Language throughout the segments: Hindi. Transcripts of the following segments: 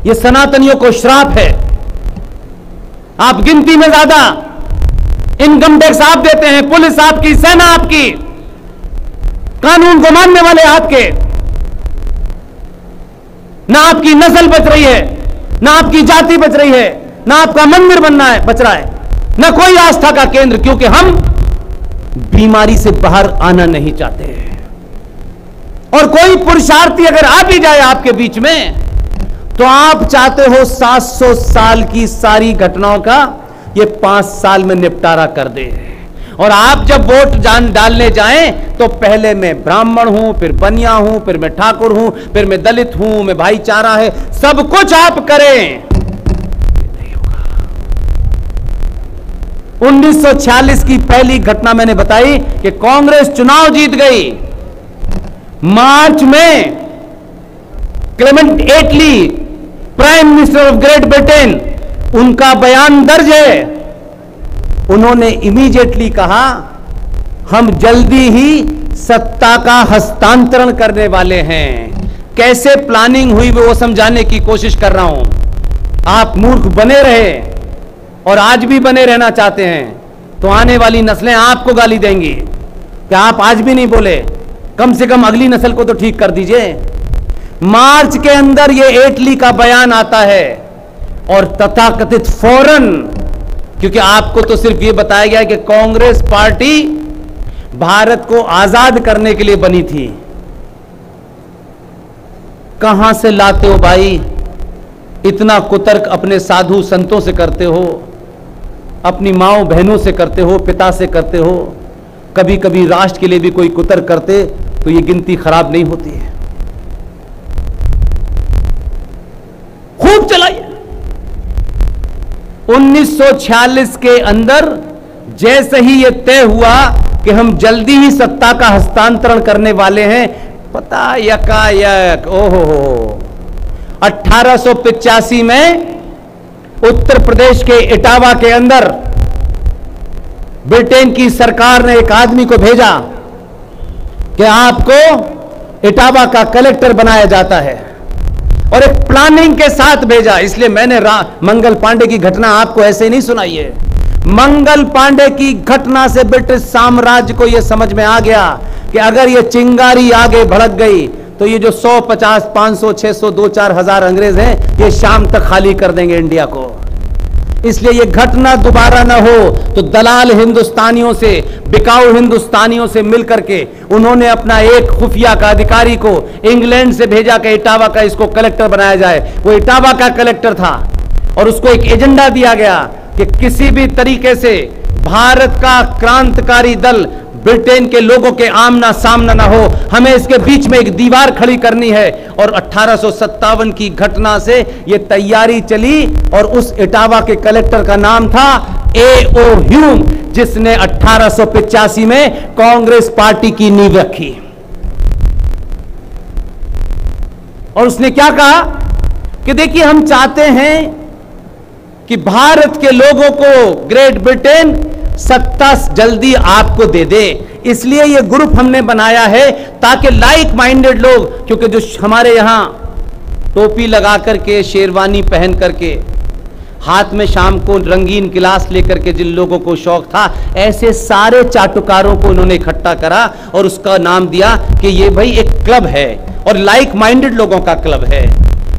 यह सनातनियों को श्राप है। आप गिनती में ज्यादा, इनकम टैक्स आप देते हैं, पुलिस आपकी, सेना आपकी, कानून को मानने वाले आपके। ना आपकी नस्ल बच रही है, ना आपकी जाति बच रही है, ना आपका मंदिर बनना है बच रहा है, ना कोई आस्था का केंद्र, क्योंकि हम बीमारी से बाहर आना नहीं चाहते हैं। और कोई पुरुषार्थी अगर आ भी जाए आपके बीच में, तो आप चाहते हो 700 साल की सारी घटनाओं का ये 5 साल में निपटारा कर दे। और आप जब वोट डालने जाएं तो पहले मैं ब्राह्मण हूं, फिर बनिया हूं, फिर मैं ठाकुर हूं, फिर मैं दलित हूं, मैं भाईचारा है, सब कुछ आप करें। 1946 की पहली घटना मैंने बताई कि कांग्रेस चुनाव जीत गई। मार्च में Clement Attlee, prime minister of Great Britain, उनका बयान दर्ज है। उन्होंने इमीडिएटली कहा हम जल्दी ही सत्ता का हस्तांतरण करने वाले हैं। कैसे प्लानिंग हुई वो समझाने की कोशिश कर रहा हूं। आप मूर्ख बने रहे और आज भी बने रहना चाहते हैं तो आने वाली नस्लें आपको गाली देंगी कि आप आज भी नहीं बोले, कम से कम अगली नस्ल को तो ठीक कर दीजिए। मार्च के अंदर यह एटली का बयान आता है और तथाकथित फौरन, क्योंकि आपको तो सिर्फ यह बताया गया कि कांग्रेस पार्टी भारत को आजाद करने के लिए बनी थी। कहां से लाते हो भाई इतना कुतर्क? अपने साधु संतों से करते हो, अपनी माओ बहनों से करते हो, पिता से करते हो, कभी कभी राष्ट्र के लिए भी कोई कुतर्क करते तो ये गिनती खराब नहीं होती है। खूब चलाइए। 1946 के अंदर जैसे ही यह तय हुआ कि हम जल्दी ही सत्ता का हस्तांतरण करने वाले हैं, पता यकायक ओहो 1885 में उत्तर प्रदेश के इटावा के अंदर ब्रिटेन की सरकार ने एक आदमी को भेजा कि आपको इटावा का कलेक्टर बनाया जाता है, और एक प्लानिंग के साथ भेजा। इसलिए मैंने मंगल पांडे की घटना आपको ऐसे ही नहीं सुनाई है। मंगल पांडे की घटना से ब्रिटिश साम्राज्य को यह समझ में आ गया कि अगर यह चिंगारी आगे भड़क गई तो ये जो 100, 50, 500, 600, 2-4 हजार अंग्रेज हैं, ये शाम तक खाली कर देंगे इंडिया को। इसलिए ये घटना दोबारा ना हो तो दलाल हिंदुस्तानियों से, बिकाऊ हिंदुस्तानियों से मिलकर के उन्होंने अपना एक खुफिया का अधिकारी को इंग्लैंड से भेजा कि इटावा का इसको कलेक्टर बनाया जाए। वो इटावा का कलेक्टर था और उसको एक एजेंडा दिया गया कि किसी भी तरीके से भारत का क्रांतिकारी दल ब्रिटेन के लोगों के आमना सामना ना हो, हमें इसके बीच में एक दीवार खड़ी करनी है। और 1857 की घटना से यह तैयारी चली और उस इटावा के कलेक्टर का नाम था A.O. ह्यूम, जिसने 1885 में कांग्रेस पार्टी की नींव रखी। और उसने क्या कहा कि देखिए हम चाहते हैं कि भारत के लोगों को ग्रेट ब्रिटेन सत्ता जल्दी आपको दे दे। इसलिए यह ग्रुप हमने बनाया है ताकि लाइक माइंडेड लोग, क्योंकि जो हमारे यहां टोपी लगा करके, शेरवानी पहन करके, हाथ में शाम को रंगीन गिलास लेकर के जिन लोगों को शौक था, ऐसे सारे चाटुकारों को उन्होंने इकट्ठा करा और उसका नाम दिया कि ये भाई एक क्लब है और लाइक माइंडेड लोगों का क्लब है।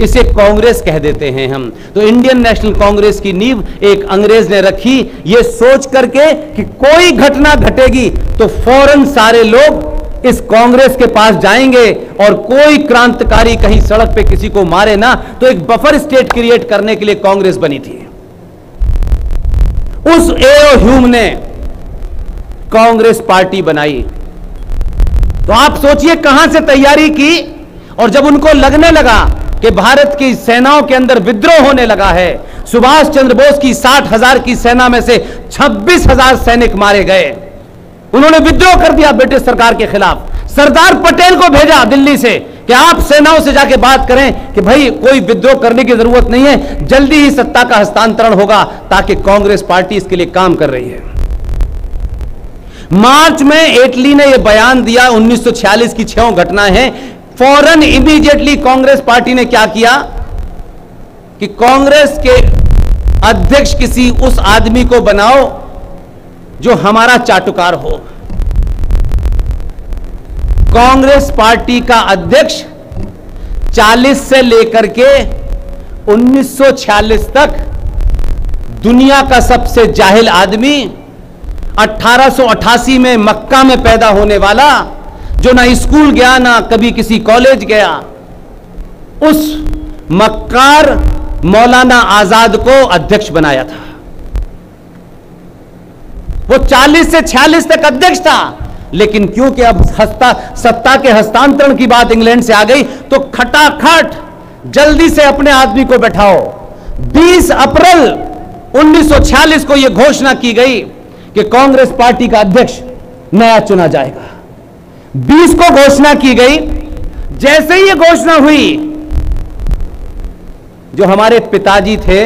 इसे कांग्रेस कह देते हैं हम। तो इंडियन नेशनल कांग्रेस की नींव एक अंग्रेज ने रखी, ये सोच करके कि कोई घटना घटेगी तो फौरन सारे लोग इस कांग्रेस के पास जाएंगे और कोई क्रांतिकारी कहीं सड़क पे किसी को मारे ना, तो एक बफर स्टेट क्रिएट करने के लिए कांग्रेस बनी थी। उस A.O. ह्यूम ने कांग्रेस पार्टी बनाई। तो आप सोचिए कहां से तैयारी की। और जब उनको लगने लगा कि भारत की सेनाओं के अंदर विद्रोह होने लगा है, सुभाष चंद्र बोस की 60,000 की सेना में से 26,000 सैनिक मारे गए, उन्होंने विद्रोह कर दिया ब्रिटिश सरकार के खिलाफ। सरदार पटेल को भेजा दिल्ली से कि आप सेनाओं से जाके बात करें कि भाई कोई विद्रोह करने की जरूरत नहीं है, जल्दी ही सत्ता का हस्तांतरण होगा, ताकि कांग्रेस पार्टी इसके लिए काम कर रही है। मार्च में एटली ने यह बयान दिया। 1946 की 6 घटनाएं हैं। फौरन इमीडिएटली कांग्रेस पार्टी ने क्या किया, कि कांग्रेस के अध्यक्ष किसी उस आदमी को बनाओ जो हमारा चाटुकार हो। कांग्रेस पार्टी का अध्यक्ष 40 से लेकर के 1946 तक दुनिया का सबसे जाहिल आदमी, 1888 में मक्का में पैदा होने वाला, जो ना स्कूल गया ना कभी किसी कॉलेज गया, उस मक्कार मौलाना आजाद को अध्यक्ष बनाया था। वो 40 से 46 तक अध्यक्ष था, लेकिन क्योंकि अब सत्ता के हस्तांतरण की बात इंग्लैंड से आ गई, तो खटाखट जल्दी से अपने आदमी को बैठाओ। 20 अप्रैल 1946 को यह घोषणा की गई कि कांग्रेस पार्टी का अध्यक्ष नया चुना जाएगा। 20 को घोषणा की गई। जैसे ही यह घोषणा हुई, जो हमारे पिताजी थे,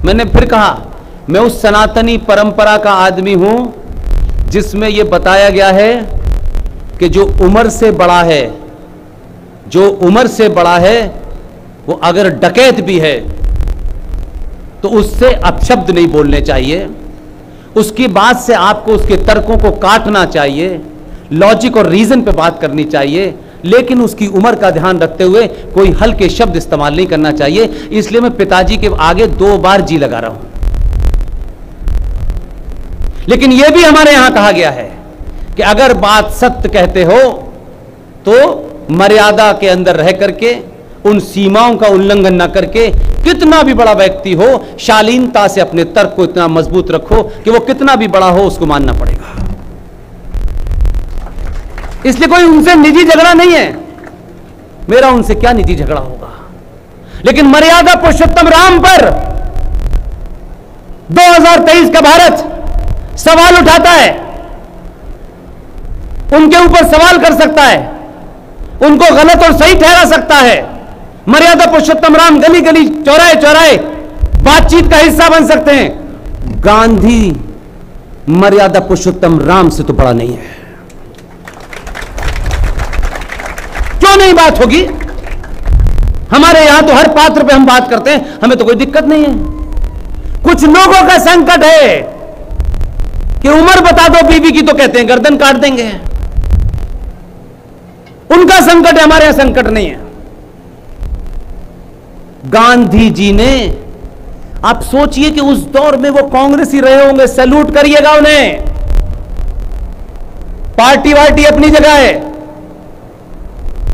मैंने फिर कहा, मैं उस सनातनी परंपरा का आदमी हूं जिसमें यह बताया गया है कि जो उम्र से बड़ा है वो अगर डकैत भी है तो उससे अपशब्द नहीं बोलने चाहिए। उसकी बात से आपको उसके तर्कों को काटना चाहिए, लॉजिक और रीजन पे बात करनी चाहिए, लेकिन उसकी उम्र का ध्यान रखते हुए कोई हल्के शब्द इस्तेमाल नहीं करना चाहिए। इसलिए मैं पिताजी के आगे 2 बार जी लगा रहा हूं। लेकिन यह भी हमारे यहां कहा गया है कि अगर बात सत्य कहते हो तो मर्यादा के अंदर रह करके, उन सीमाओं का उल्लंघन ना करके, कितना भी बड़ा व्यक्ति हो, शालीनता से अपने तर्क को इतना मजबूत रखो कि वो कितना भी बड़ा हो उसको मानना पड़ेगा। इसलिए कोई उनसे निजी झगड़ा नहीं है, मेरा उनसे क्या निजी झगड़ा होगा। लेकिन मर्यादा पुरुषोत्तम राम पर 2023 का भारत सवाल उठाता है, उनके ऊपर सवाल कर सकता है, उनको गलत और सही ठहरा सकता है। मर्यादा पुरुषोत्तम राम गली गली, चौराहे चौराहे बातचीत का हिस्सा बन सकते हैं। गांधी मर्यादा पुरुषोत्तम राम से तो बड़ा नहीं है। क्यों नहीं बात होगी? हमारे यहां तो हर पात्र पे हम बात करते हैं, हमें तो कोई दिक्कत नहीं है। कुछ लोगों का संकट है कि उम्र बता दो बीवी की तो कहते हैं गर्दन काट देंगे। उनका संकट है, हमारे यहां संकट नहीं है। गांधी जी ने, आप सोचिए कि उस दौर में वो कांग्रेस ही रहे होंगे, सैल्यूट करिएगा उन्हें। पार्टी वार्टी अपनी जगह है।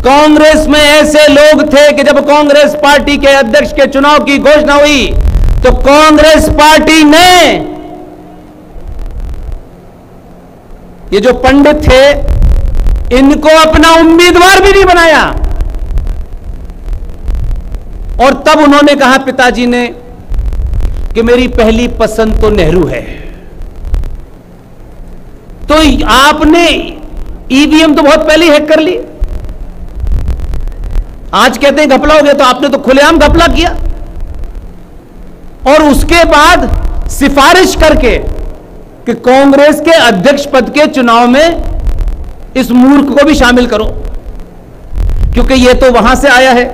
कांग्रेस में ऐसे लोग थे कि जब कांग्रेस पार्टी के अध्यक्ष के चुनाव की घोषणा हुई तो कांग्रेस पार्टी ने, ये जो पंडित थे, इनको अपना उम्मीदवार भी नहीं बनाया। और तब उन्होंने कहा, पिताजी ने, कि मेरी पहली पसंद तो नेहरू है। तो आपने ईवीएम तो बहुत पहले हैक कर ली। आज कहते हैं घपला हो गया, तो आपने तो खुलेआम घपला किया। और उसके बाद सिफारिश करके कि कांग्रेस के अध्यक्ष पद के चुनाव में इस मूर्ख को भी शामिल करो, क्योंकि यह तो वहां से आया है,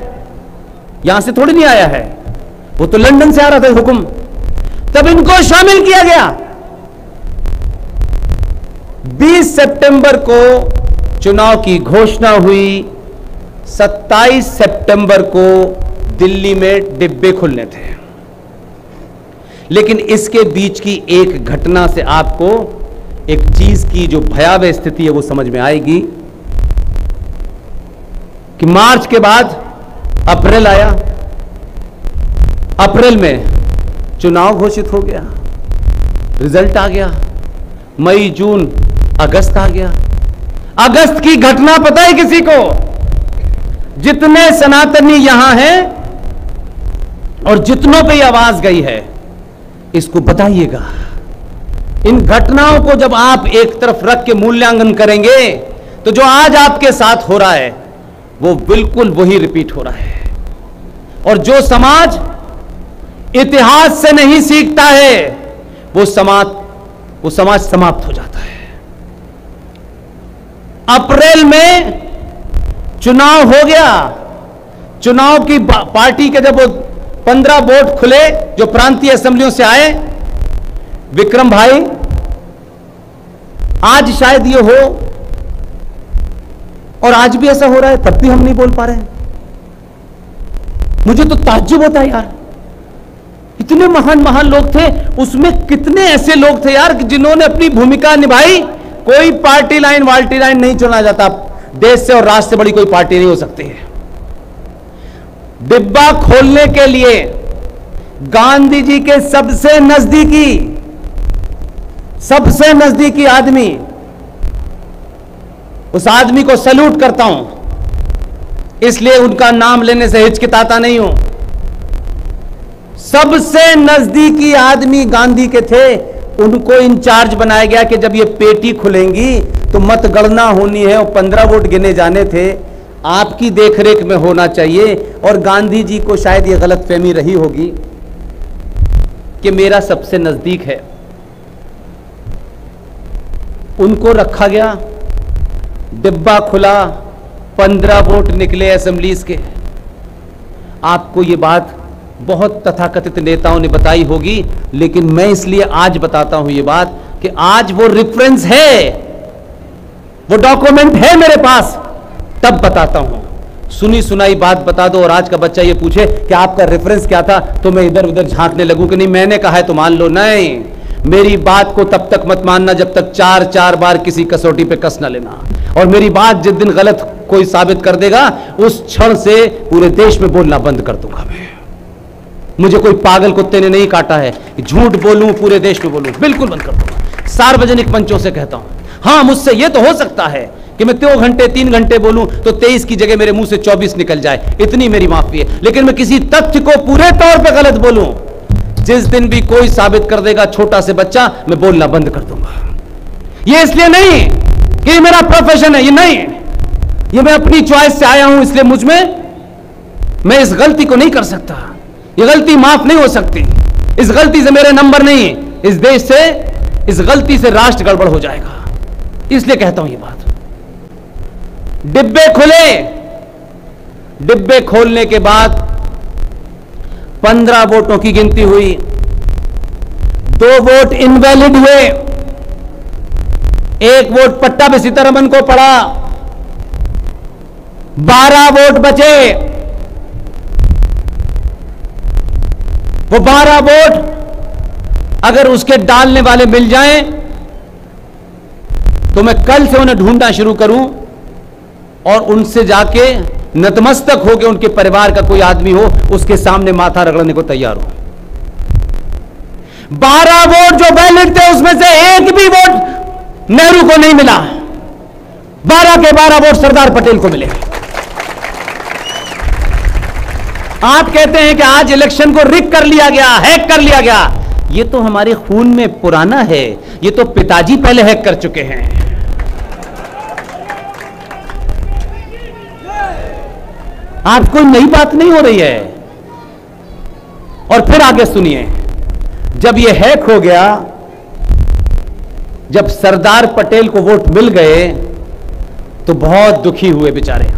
यहां से थोड़ी नहीं आया है, वो तो लंदन से आ रहा था हुक्म। तब इनको शामिल किया गया। 20 सितंबर को चुनाव की घोषणा हुई, 27 सितंबर को दिल्ली में डिब्बे खुलने थे। लेकिन इसके बीच की एक घटना से आपको एक चीज की जो भयावह स्थिति है वो समझ में आएगी कि मार्च के बाद अप्रैल आया। अप्रैल में चुनाव घोषित हो गया, रिजल्ट आ गया। मई, जून, अगस्त आ गया। अगस्त की घटना पता है किसी को? जितने सनातनी यहां हैं और जितनों पे आवाज गई है, इसको बताइएगा। इन घटनाओं को जब आप एक तरफ रख के मूल्यांकन करेंगे तो जो आज आपके साथ हो रहा है वो बिल्कुल वही रिपीट हो रहा है। और जो समाज इतिहास से नहीं सीखता है वो समाज समाप्त हो जाता है। अप्रैल में चुनाव हो गया, चुनाव की पार्टी के जब वो 15 वोट खुले जो प्रांतीय असेंबलियों से आए, विक्रम भाई आज शायद ये हो और आज भी ऐसा हो रहा है, तब भी हम नहीं बोल पा रहे हैं। मुझे तो ताज्जुब होता है यार, इतने महान महान लोग थे, उसमें कितने ऐसे लोग थे यार जिन्होंने अपनी भूमिका निभाई। कोई पार्टी लाइन वाल्टी लाइन नहीं चुना जाता, देश से और राष्ट्र से बड़ी कोई पार्टी नहीं हो सकती है। डिब्बा खोलने के लिए गांधी जी के सबसे नजदीकी आदमी, उस आदमी को सैल्यूट करता हूं, इसलिए उनका नाम लेने से हिचकिताता नहीं हूं। सबसे नजदीकी आदमी गांधी के थे, उनको इंचार्ज बनाया गया कि जब ये पेटी खुलेंगी तो मतगणना होनी है और 15 वोट गिने जाने थे, आपकी देखरेख में होना चाहिए। और गांधी जी को शायद ये गलतफहमी रही होगी कि मेरा सबसे नजदीक है, उनको रखा गया, डिब्बा खुला, 15 वोट निकले असेंबलीज के। आपको ये बात बहुत तथाकथित नेताओं ने बताई होगी, लेकिन मैं इसलिए आज बताता हूं ये बात कि आज वो रेफरेंस है, वो डॉक्यूमेंट है मेरे पास, तब बताता हूं। सुनी सुनाई बात बता दो और आज का बच्चा ये पूछे कि आपका रेफरेंस क्या था, तो मैं इधर उधर झांकने लगूं कि नहीं मैंने कहा है तो मान लो। नहीं, मेरी बात को तब तक मत मानना जब तक 4 बार किसी कसौटी पे कस ना लेना। और मेरी बात जिस दिन गलत कोई साबित कर देगा, उस क्षण से पूरे देश में बोलना बंद कर दूंगा मैं। मुझे कोई पागल कुत्ते ने नहीं काटा है, झूठ बोलूं पूरे देश में बोलूं, बिल्कुल बंद कर दूंगा। सार्वजनिक मंचों से कहता हूं। हां, मुझसे यह तो हो सकता है कि मैं 2 घंटे 3 घंटे बोलूं तो 23 की जगह मेरे मुंह से 24 निकल जाए, इतनी मेरी माफी है। लेकिन मैं किसी तथ्य को पूरे तौर पे गलत बोलूं, जिस दिन भी कोई साबित कर देगा छोटा से बच्चा, मैं बोलना बंद कर दूंगा। ये इसलिए नहीं कि ये मेरा प्रोफेशन है, ये नहीं, ये मैं अपनी चॉइस से आया हूं, इसलिए मुझ में मैं इस गलती को नहीं कर सकता। ये गलती माफ नहीं हो सकती, इस गलती से मेरे नंबर नहीं, इस देश से, इस गलती से राष्ट्र गड़बड़ हो जाएगा, इसलिए कहता हूं ये बात। डिब्बे खुले, डिब्बे खोलने के बाद 15 वोटों की गिनती हुई, 2 वोट इनवैलिड हुए, 1 वोट पट्टा भी सीतारमन को पड़ा, 12 वोट बचे। वो 12 वोट अगर उसके डालने वाले मिल जाएं तो मैं कल से उन्हें ढूंढना शुरू करूं और उनसे जाके नतमस्तक हो के उनके परिवार का कोई आदमी हो उसके सामने माथा रगड़ने को तैयार हो। 12 वोट जो वैलिड थे उसमें से एक भी वोट नेहरू को नहीं मिला, 12 के 12 वोट सरदार पटेल को मिले। आप कहते हैं कि आज इलेक्शन को रिग कर लिया गया, हैक कर लिया गया, ये तो हमारे खून में पुराना है, ये तो पिताजी पहले हैक कर चुके हैं। आज कोई नई बात नहीं हो रही है। और फिर आगे सुनिए, जब ये हैक हो गया, जब सरदार पटेल को वोट मिल गए तो बहुत दुखी हुए बेचारे।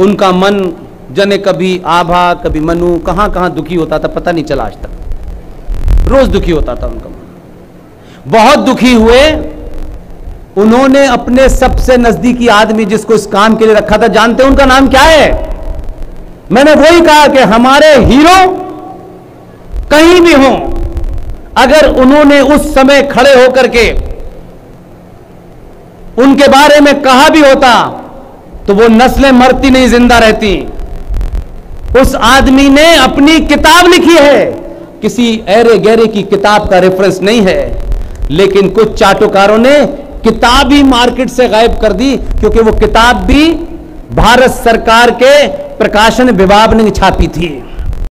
उनका मन जने कभी आभा कभी मनु कहां कहां दुखी होता था पता नहीं चला, आज तक रोज दुखी होता था उनका मन। बहुत दुखी हुए। उन्होंने अपने सबसे नजदीकी आदमी जिसको इस काम के लिए रखा था, जानते हैं उनका नाम क्या है? मैंने वही कहा कि हमारे हीरो कहीं भी हों, अगर उन्होंने उस समय खड़े होकर के उनके बारे में कहा भी होता तो वो नस्लें मरती नहीं, जिंदा रहती। उस आदमी ने अपनी किताब लिखी है, किसी ऐरे गहरे की किताब का रेफरेंस नहीं है, लेकिन कुछ चाटुकारों ने किताब ही मार्केट से गायब कर दी, क्योंकि वो किताब भी भारत सरकार के प्रकाशन विभाग ने छापी थी।